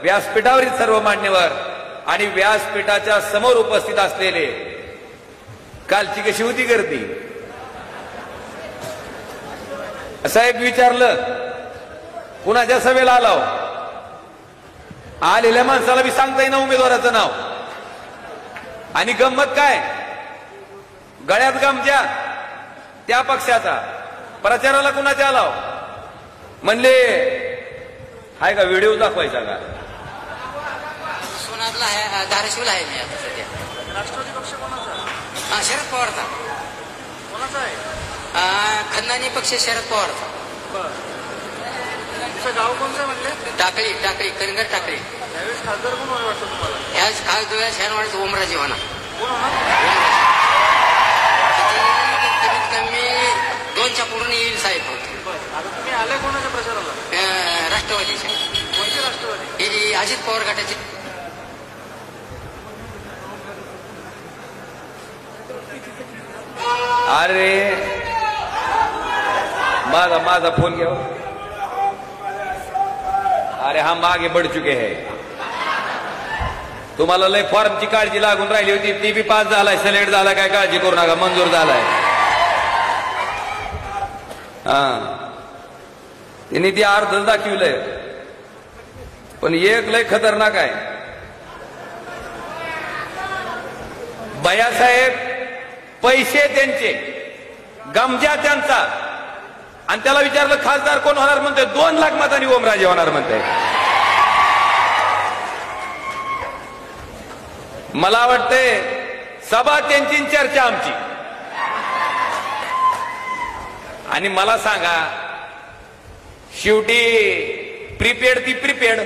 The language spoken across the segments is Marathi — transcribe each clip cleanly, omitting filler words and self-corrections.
व्यासपीठावरील सर्व मान्यवर आणि व्यासपीठाच्या समोर उपस्थित असलेले, कालची कशी होती गर्दी? साहेब विचारलं कुणाच्या सभेला आलाव? आलेल्या माणसाला बी सांगता येईना उमेदवाराचं नाव. आणि गंमत काय, गळ्यात गमजा त्या पक्षाचा, प्रचाराला कुणाच्या आलाव म्हणले. हाय का व्हिडिओ दाखवायचा का? सोनारला आहे, धाराशिवला आहे मी आता सध्या. राष्ट्रवादी पक्ष कोणाचा? शरद पवारचा. कोणाचा आहे? खंदानी पक्ष शरद पवारचा. तुमचं गाव कोणतं म्हणले? टाकळी, टाकळी, कनगर टाकळी. यावेळेस खासदार कोण होणार वाटतं तुम्हाला? याच खासदार शहरवाडीचा ओमराजे होणार. कोण होणार? कमीत कमी 2च्या पुढून येईल साहेब. आता तुम्ही आले कोणाच्या प्रचाराला? राष्ट्रवादीचे. कोणते राष्ट्रवादी? अजित पवार गटाचे. अरे माझा फोन घ्या. अरे हम आगे बढ़ चुके हैं. तुम्हाला लय फॉर्मची काळजी लागून राहिली होती, ती बी पास झालाय, सिलेक्ट झाला, काय काळजी करू नका, मंजूर झालाय. त्यांनी ती अर्ध दाखवलंय, पण एक लय खतरनाक आहे. भैयासाहेब पैसे त्यांचे, गमजा त्यांचा, आणि त्याला विचारलं खासदार कोण होणार, म्हणते 2 लाख मतांनी ओमराजे होणार म्हणते. मला वाटते सभा त्यांची, चर्चा आमची. आणि मला सांगा, शेवटी प्रीपेड ती प्रीपेड,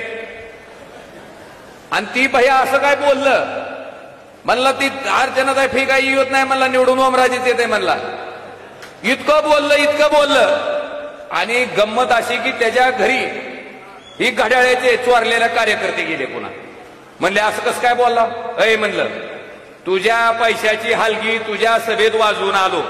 आणि ती भैया असं काय बोललं म्हणला, ती अर्चनाताई फी काही येत नाही म्हणला, निवडून ओमराजेच येते म्हणला. इतकं बोललं. आणि गंमत अशी की त्याच्या घरी ही घड्याळ्याचे चोरलेल्या कार्यकर्ते गेले पुन्हा. म्हणले असं कसं काय बोलला? अय म्हणलं, तुझ्या पैशाची हलगी तुझ्या सभेत वाजवून आलो.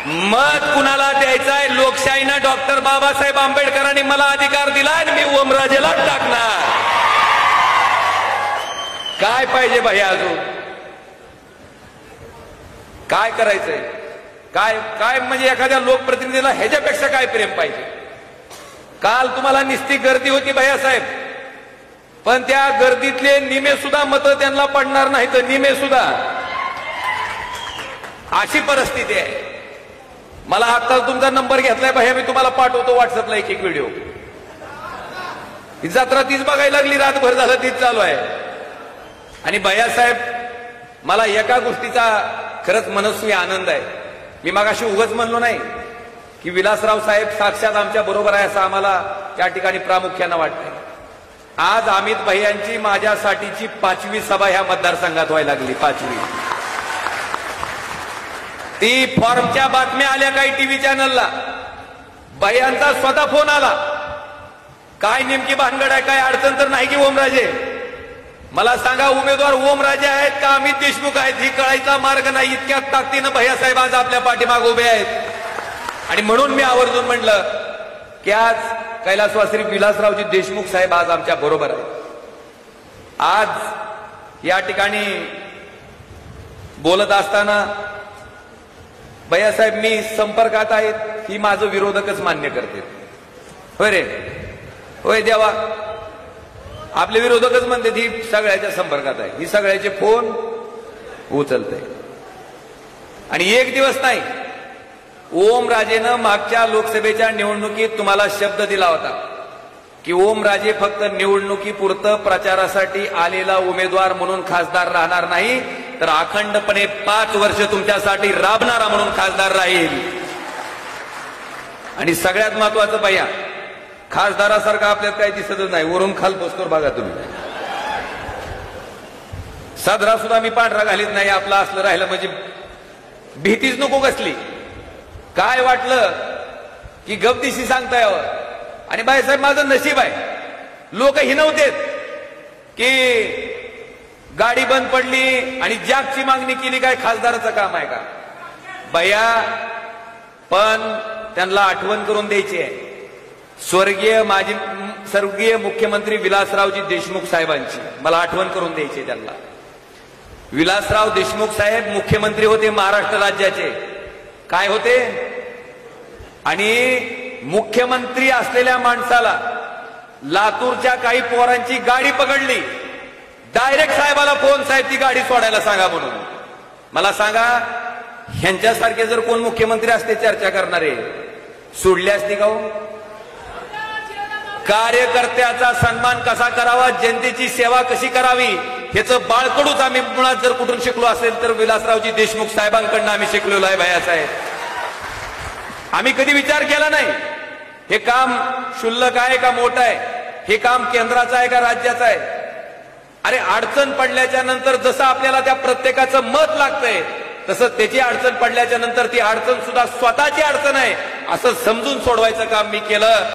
मत कुणाला द्यायचंय? लोकशाहीनं डॉक्टर बाबासाहेब आंबेडकरांनी मला अधिकार दिलाय, आणि मी ओमराजेला टाकणार. काय पाहिजे भैया अजून? काय करायचंय? काय म्हणजे एखाद्या लोकप्रतिनिधीला ह्याच्यापेक्षा काय प्रेम पाहिजे? काल तुम्हाला निस्ती गर्दी होती भैयासाहेब, पण त्या गर्दीतले निमे सुद्धा मतं त्यांना पडणार नाही, तर निमे सुद्धा. अशी परिस्थिती आहे. मला आता तुमचा नंबर घेतलाय भैया, मी तुम्हाला पाठवतो व्हॉट्सअपला एक व्हिडिओ. ही जत्रा तीच बघायला लागली, रातभर झालं तीच चालू आहे. आणि भैयासाहेब, मला एका गोष्टीचा खरंच मनस्वी आनंद आहे. मी मगाशी उगाच म्हणलो नाही की विलासराव साहेब साक्षात आमच्या बरोबर आहे, असं आम्हाला त्या ठिकाणी प्रामुख्यानं वाटतंय. आज अमित भैयांची माझ्यासाठीची 5वी सभा ह्या मतदारसंघात व्हायला लागली. 5वी. ती फॉर्मच्या बातम्या आल्या काही टीव्ही चॅनलला, भैयांचा स्वतः फोन आला, काय नेमकी भानगड आहे, काय अडचण तर नाही की ओमराजे? मला सांगा, उमेदवार ओमराजे आहेत का अमित देशमुख आहेत ही कळायचा मार्ग नाही. इतक्या ताकदीनं भैयासाहेब आज आपल्या पाठीमागे उभे आहेत. आणि म्हणून मी आवर्जून म्हटलं की आज कैलासवासी विलासरावजी देशमुख साहेब आज आमच्या बरोबर आहेत. आज या ठिकाणी बोलत असताना भैयासाहेब मी संपर्कात आहेत ही माझं विरोधकच मान्य करते. होय रे, होय देवा, आपले विरोधकच म्हणते ही सगळ्याच्या संपर्कात आहे, ही सगळ्याचे फोन उचलते. आणि एक दिवस नाही, ओमराजेनं मागच्या लोकसभेच्या निवडणुकीत तुम्हाला शब्द दिला होता की ओमराजे फक्त निवडणुकीपुरतं प्रचारासाठी आलेला उमेदवार म्हणून खासदार राहणार नाही, तर अखंडपणे 5 वर्ष तुमच्यासाठी राबणारा म्हणून खासदार राहील. आणि सगळ्यात महत्वाचं भैया, खासदारासारखं आपल्यात काही दिसतच नाही, वरून खाल पोचतो बघा तुम्ही. सदरा सुद्धा मी पांढरा घालीत नाही, आपला असलं राहिलं म्हणजे भीतीच नको कसली. काय वाटलं की गपदिशी सांगता यावं. आणि बाईसाहेब माझं नशीब आहे, लोक हिनवतेत की गाडी बंद पडली आणि जॅकची मागणी केली, काय खासदाराचं काम आहे का? भैया, पण त्यांना आठवण करून द्यायची आहे, स्वर्गीय मुख्यमंत्री विलासरावजी देशमुख साहेबांची मला आठवण करून द्यायची त्यांना. विलासराव देशमुख साहेब मुख्यमंत्री होते महाराष्ट्र राज्याचे. काय होते? आणि मुख्यमंत्री असलेल्या माणसाला लातूरच्या काही पोरांची गाडी पकडली. डायरेक्ट साहेबाला फोन, साहेब ती गाडी सोडायला सांगा म्हणून. मला सांगा, ह्यांच्यासारखे जर कोण मुख्यमंत्री असते चर्चा करणारे, सोडले असते का हो? कार्यकर्त्याचा सन्मान कसा करावा, जनतेची सेवा कशी करावी, ह्याचं बाळकडूच आम्ही मुळात जर कुठून शिकलो असेल तर विलासरावजी देशमुख साहेबांकडनं आम्ही शिकलेलो आहे भैयासाहेब. आम्ही कधी विचार केला नाही हे काम क्षुल्लक आहे का मोठं आहे, हे काम केंद्राचं आहे का राज्याचं आहे. अरे अडचण पडल्याच्या नंतर जसं आपल्याला त्या प्रत्येकाचं मत लागतंय तसं त्याची अडचण पडल्याच्या नंतर ती अडचण सुद्धा स्वतःची अडचण आहे असं समजून सोडवायचं काम मी केलं.